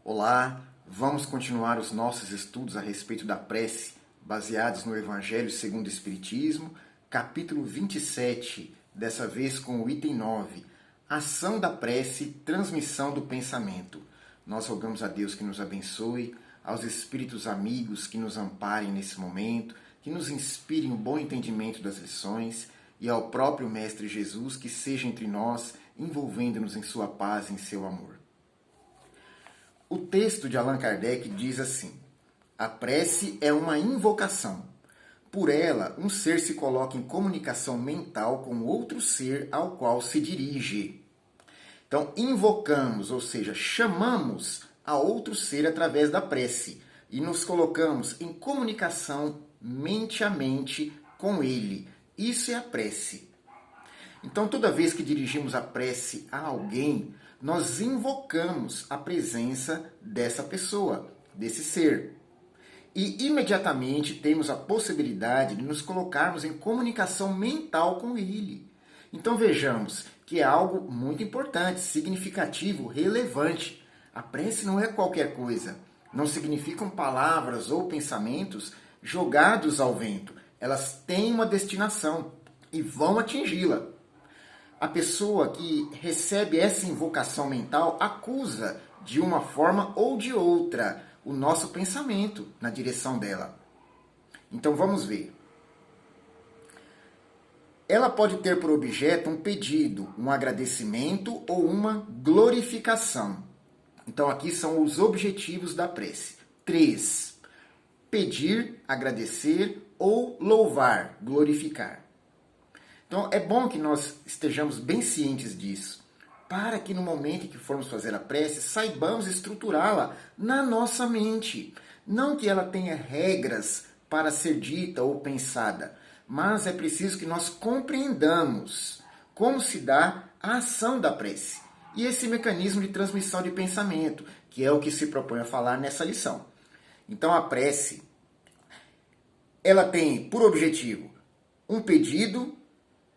Olá, vamos continuar os nossos estudos a respeito da prece, baseados no Evangelho segundo o Espiritismo, capítulo 27, dessa vez com o item 9, ação da prece, transmissão do pensamento. Nós rogamos a Deus que nos abençoe, aos espíritos amigos que nos amparem nesse momento, que nos inspirem o bom entendimento das lições, e ao próprio Mestre Jesus que seja entre nós, envolvendo-nos em sua paz e em seu amor. O texto de Allan Kardec diz assim: a prece é uma invocação. Por ela, um ser se coloca em comunicação mental com outro ser ao qual se dirige. Então, invocamos, ou seja, chamamos a outro ser através da prece e nos colocamos em comunicação mente a mente com ele. Isso é a prece. Então, toda vez que dirigimos a prece a alguém, nós invocamos a presença dessa pessoa, desse ser. E imediatamente temos a possibilidade de nos colocarmos em comunicação mental com ele. Então vejamos que é algo muito importante, significativo, relevante. A prece não é qualquer coisa. Não significam palavras ou pensamentos jogados ao vento. Elas têm uma destinação e vão atingi-la. A pessoa que recebe essa invocação mental acusa, de uma forma ou de outra, o nosso pensamento na direção dela. Então vamos ver. Ela pode ter por objeto um pedido, um agradecimento ou uma glorificação. Então aqui são os objetivos da prece. 3. Pedir, agradecer ou louvar, glorificar. Então, é bom que nós estejamos bem cientes disso, para que no momento em que formos fazer a prece, saibamos estruturá-la na nossa mente. Não que ela tenha regras para ser dita ou pensada, mas é preciso que nós compreendamos como se dá a ação da prece e esse mecanismo de transmissão de pensamento, que é o que se propõe a falar nessa lição. Então, a prece, ela tem por objetivo um pedido,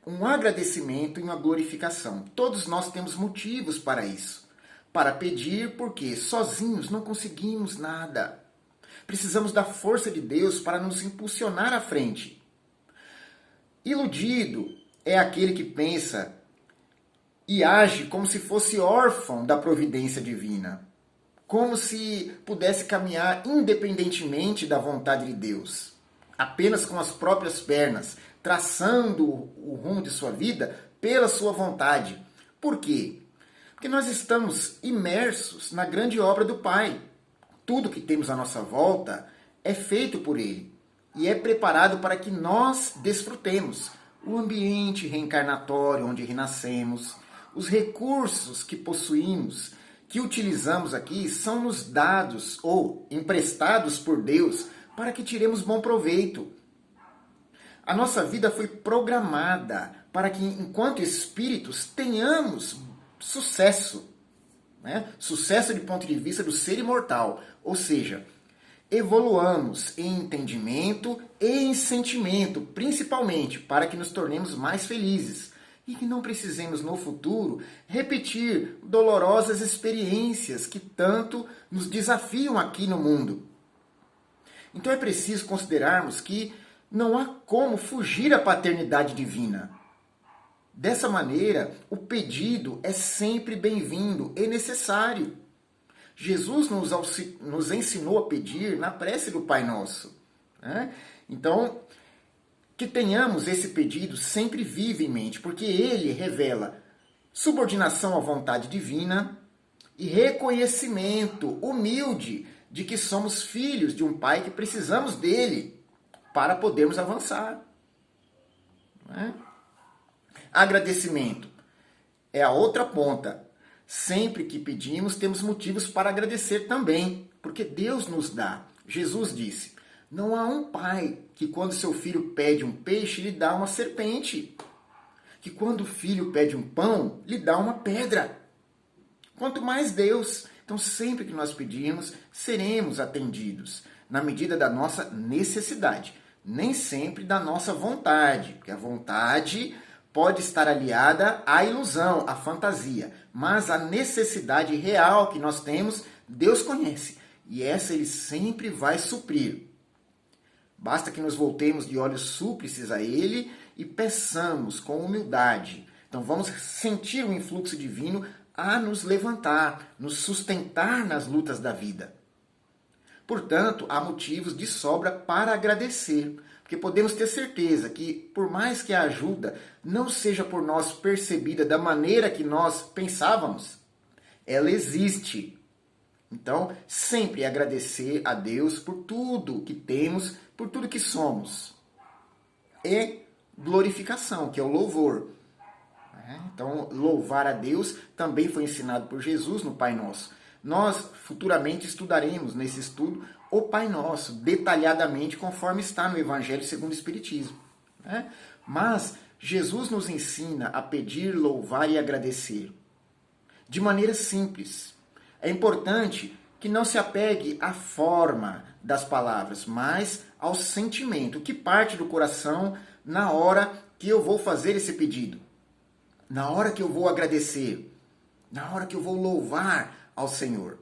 um agradecimento e uma glorificação. Todos nós temos motivos para isso. Para pedir, porque sozinhos não conseguimos nada. Precisamos da força de Deus para nos impulsionar à frente. Iludido é aquele que pensa e age como se fosse órfão da providência divina. Como se pudesse caminhar independentemente da vontade de Deus. Apenas com as próprias pernas, traçando o rumo de sua vida pela sua vontade. Por quê? Porque nós estamos imersos na grande obra do Pai. Tudo que temos à nossa volta é feito por Ele e é preparado para que nós desfrutemos o ambiente reencarnatório onde renascemos, os recursos que possuímos, que utilizamos aqui, são nos dados ou emprestados por Deus para que tiremos bom proveito. A nossa vida foi programada para que, enquanto espíritos, tenhamos sucesso. Né? Sucesso de ponto de vista do ser imortal. Ou seja, evoluamos em entendimento e em sentimento, principalmente, para que nos tornemos mais felizes. E que não precisemos, no futuro, repetir dolorosas experiências que tanto nos desafiam aqui no mundo. Então é preciso considerarmos que não há como fugir à paternidade divina. Dessa maneira, o pedido é sempre bem-vindo e necessário. Jesus nos ensinou a pedir na prece do Pai Nosso. Né? Então, que tenhamos esse pedido sempre vivo em mente, porque ele revela subordinação à vontade divina e reconhecimento humilde de que somos filhos de um Pai que precisamos dele para podermos avançar. Não é? Agradecimento é a outra ponta. Sempre que pedimos, temos motivos para agradecer também, porque Deus nos dá. Jesus disse: não há um pai que quando seu filho pede um peixe, lhe dá uma serpente. Que quando o filho pede um pão, lhe dá uma pedra. Quanto mais Deus. Então, sempre que nós pedirmos, seremos atendidos, na medida da nossa necessidade. Nem sempre da nossa vontade, porque a vontade pode estar aliada à ilusão, à fantasia, mas a necessidade real que nós temos Deus conhece, e essa Ele sempre vai suprir. Basta que nos voltemos de olhos súplices a Ele e peçamos com humildade. Então vamos sentir o influxo divino a nos levantar, nos sustentar nas lutas da vida. Portanto, há motivos de sobra para agradecer, porque podemos ter certeza que, por mais que a ajuda não seja por nós percebida da maneira que nós pensávamos, ela existe. Então, sempre agradecer a Deus por tudo que temos, por tudo que somos. E glorificação, que é o louvor. Então, louvar a Deus também foi ensinado por Jesus no Pai Nosso. Nós futuramente estudaremos nesse estudo o Pai Nosso, detalhadamente, conforme está no Evangelho segundo o Espiritismo. Mas Jesus nos ensina a pedir, louvar e agradecer de maneira simples. É importante que não se apegue à forma das palavras, mas ao sentimento que parte do coração na hora que eu vou fazer esse pedido, na hora que eu vou agradecer, na hora que eu vou louvar ao Senhor.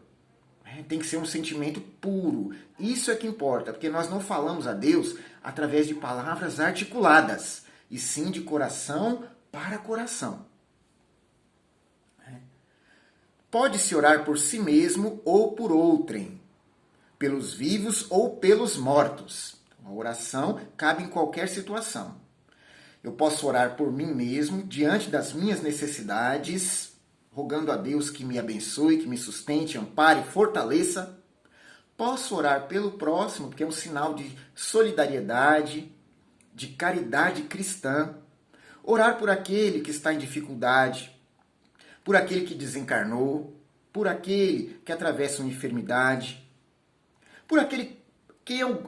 Tem que ser um sentimento puro. Isso é que importa, porque nós não falamos a Deus através de palavras articuladas, e sim de coração para coração. Pode-se orar por si mesmo ou por outrem, pelos vivos ou pelos mortos. A oração cabe em qualquer situação. Eu posso orar por mim mesmo, diante das minhas necessidades, rogando a Deus que me abençoe, que me sustente, ampare, fortaleça. Posso orar pelo próximo, porque é um sinal de solidariedade, de caridade cristã. Orar por aquele que está em dificuldade, por aquele que desencarnou, por aquele que atravessa uma enfermidade, por aquele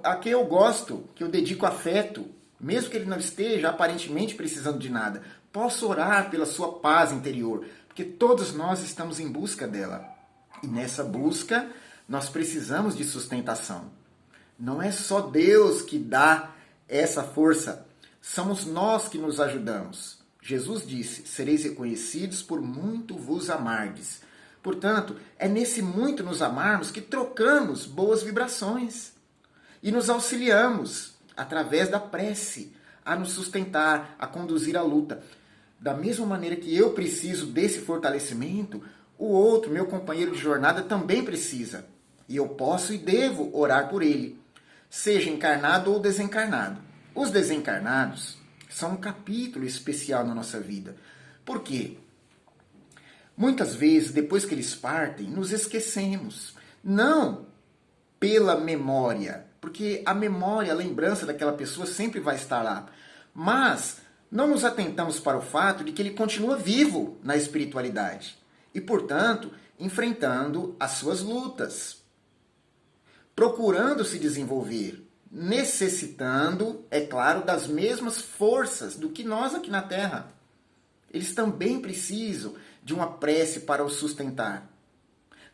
a quem eu gosto, que eu dedico afeto, mesmo que ele não esteja aparentemente precisando de nada. Posso orar pela sua paz interior, porque todos nós estamos em busca dela. E nessa busca, nós precisamos de sustentação. Não é só Deus que dá essa força, somos nós que nos ajudamos. Jesus disse, sereis reconhecidos por muito vos amardes. Portanto, é nesse muito nos amarmos que trocamos boas vibrações e nos auxiliamos, através da prece, a nos sustentar, a conduzir a luta. Da mesma maneira que eu preciso desse fortalecimento, o outro, meu companheiro de jornada, também precisa. E eu posso e devo orar por ele, seja encarnado ou desencarnado. Os desencarnados são um capítulo especial na nossa vida. Por quê? Muitas vezes, depois que eles partem, nos esquecemos. Não pela memória, porque a memória, a lembrança daquela pessoa sempre vai estar lá. Mas não nos atentamos para o fato de que ele continua vivo na espiritualidade e, portanto, enfrentando as suas lutas, procurando se desenvolver, necessitando, é claro, das mesmas forças do que nós aqui na Terra. Eles também precisam de uma prece para os sustentar.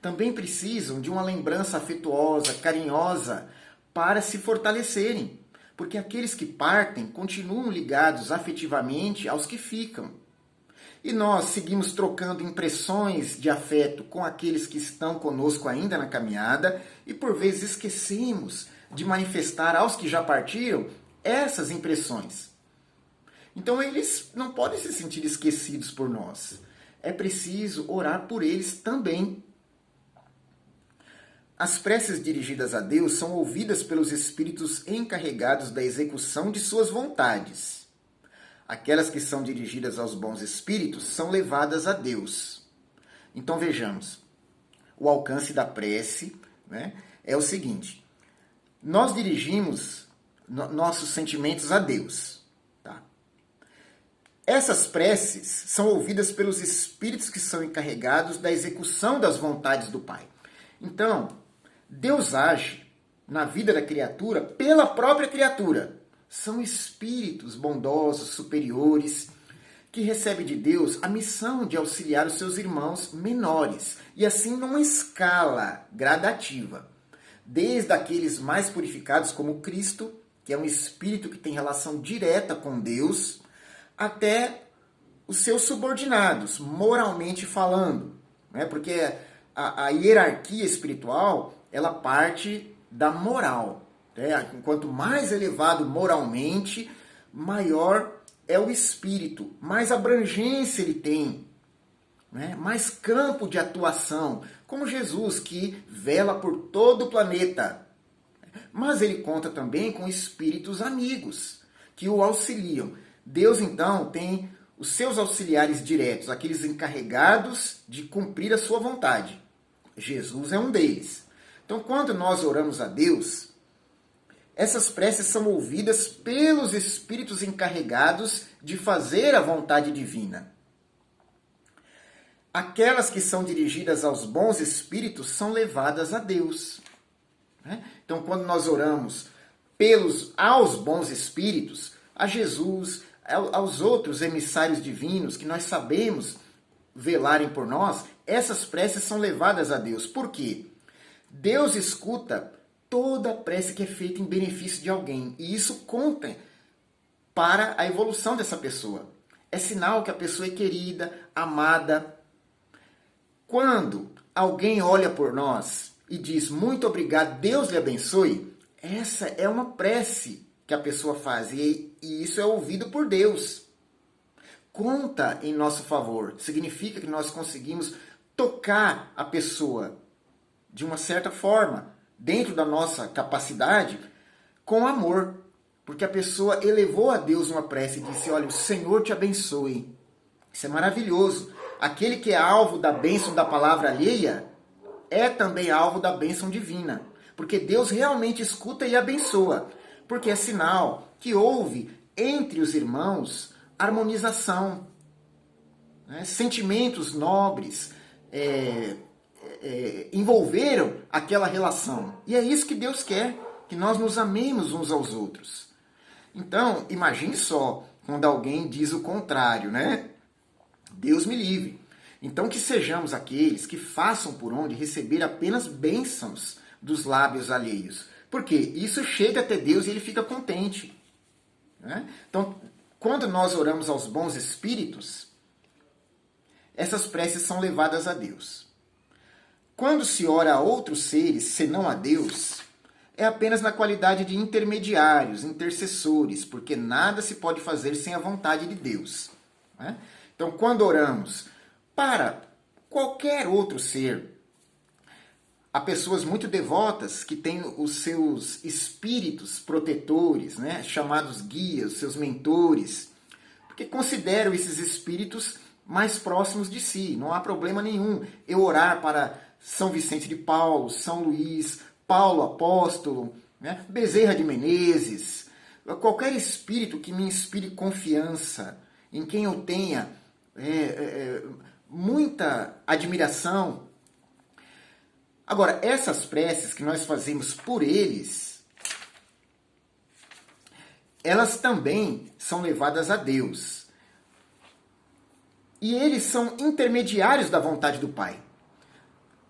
Também precisam de uma lembrança afetuosa, carinhosa, para se fortalecerem. Porque aqueles que partem continuam ligados afetivamente aos que ficam. E nós seguimos trocando impressões de afeto com aqueles que estão conosco ainda na caminhada e por vezes esquecemos de manifestar aos que já partiram essas impressões. Então eles não podem se sentir esquecidos por nós. É preciso orar por eles também. As preces dirigidas a Deus são ouvidas pelos espíritos encarregados da execução de suas vontades. Aquelas que são dirigidas aos bons espíritos são levadas a Deus. Então vejamos, o alcance da prece, né, é o seguinte: nós dirigimos nossos sentimentos a Deus. Tá? Essas preces são ouvidas pelos espíritos que são encarregados da execução das vontades do Pai. Então, Deus age na vida da criatura pela própria criatura. São espíritos bondosos, superiores, que recebem de Deus a missão de auxiliar os seus irmãos menores, e assim numa escala gradativa. Desde aqueles mais purificados como Cristo, que é um espírito que tem relação direta com Deus, até os seus subordinados, moralmente falando. Né? Porque a hierarquia espiritual, ela parte da moral. Quanto mais elevado moralmente, maior é o espírito, mais abrangência ele tem, mais campo de atuação, como Jesus, que vela por todo o planeta. Mas ele conta também com espíritos amigos, que o auxiliam. Deus, então, tem os seus auxiliares diretos, aqueles encarregados de cumprir a sua vontade. Jesus é um deles. Então, quando nós oramos a Deus, essas preces são ouvidas pelos espíritos encarregados de fazer a vontade divina. Aquelas que são dirigidas aos bons espíritos são levadas a Deus. Então, quando nós oramos aos bons espíritos, a Jesus, aos outros emissários divinos que nós sabemos velarem por nós, essas preces são levadas a Deus. Por quê? Deus escuta toda prece que é feita em benefício de alguém. E isso conta para a evolução dessa pessoa. É sinal que a pessoa é querida, amada. Quando alguém olha por nós e diz muito obrigado, Deus lhe abençoe, essa é uma prece que a pessoa faz. E isso é ouvido por Deus. Conta em nosso favor. Significa que nós conseguimos tocar a pessoa de uma certa forma, dentro da nossa capacidade, com amor. Porque a pessoa elevou a Deus uma prece e disse, olha, o Senhor te abençoe. Isso é maravilhoso. Aquele que é alvo da bênção da palavra alheia é também alvo da bênção divina. Porque Deus realmente escuta e abençoa. Porque é sinal que houve entre os irmãos harmonização, sentimentos nobres, envolveram aquela relação. E é isso que Deus quer, que nós nos amemos uns aos outros. Então, imagine só, quando alguém diz o contrário, Deus me livre. Então, que sejamos aqueles que façam por onde receber apenas bênçãos dos lábios alheios. Porque isso chega até Deus e ele fica contente. Então, quando nós oramos aos bons espíritos, essas preces são levadas a Deus. Quando se ora a outros seres, senão a Deus, é apenas na qualidade de intermediários, intercessores, porque nada se pode fazer sem a vontade de Deus. Então, quando oramos para qualquer outro ser, há pessoas muito devotas que têm os seus espíritos protetores, chamados guias, seus mentores, porque consideram esses espíritos mais próximos de si. Não há problema nenhum eu orar para São Vicente de Paulo, São Luís, Paulo Apóstolo, Bezerra de Menezes, qualquer espírito que me inspire confiança, em quem eu tenha muita admiração. Agora, essas preces que nós fazemos por eles, elas também são levadas a Deus. E eles são intermediários da vontade do Pai.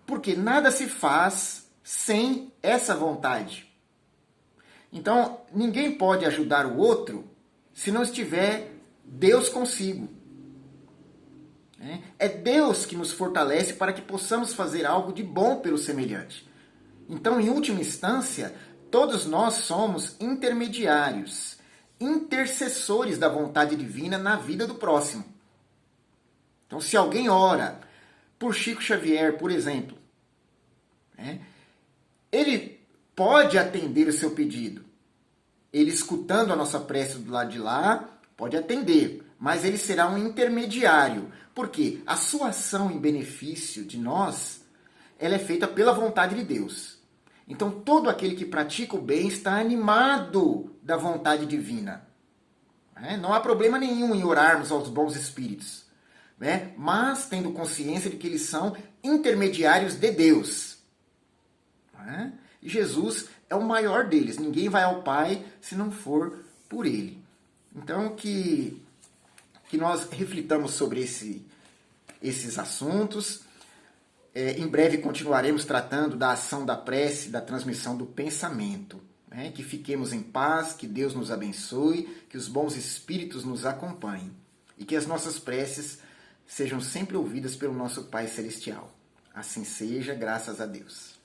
Porque nada se faz sem essa vontade. Então, ninguém pode ajudar o outro se não estiver Deus consigo. É Deus que nos fortalece para que possamos fazer algo de bom pelo semelhante. Então, em última instância, todos nós somos intermediários, intercessores da vontade divina na vida do próximo. Então, se alguém ora por Chico Xavier, por exemplo, ele pode atender o seu pedido. Ele, escutando a nossa prece do lado de lá, pode atender, mas ele será um intermediário, porque a sua ação em benefício de nós, ela é feita pela vontade de Deus. Então, todo aquele que pratica o bem está animado da vontade divina. Não há problema nenhum em orarmos aos bons espíritos, mas tendo consciência de que eles são intermediários de Deus. E Jesus é o maior deles. Ninguém vai ao Pai se não for por Ele. Então, que nós reflitamos sobre esses assuntos. Em breve continuaremos tratando da ação da prece, da transmissão do pensamento. Que fiquemos em paz, que Deus nos abençoe, que os bons espíritos nos acompanhem e que as nossas preces sejam sempre ouvidas pelo nosso Pai Celestial. Assim seja, graças a Deus.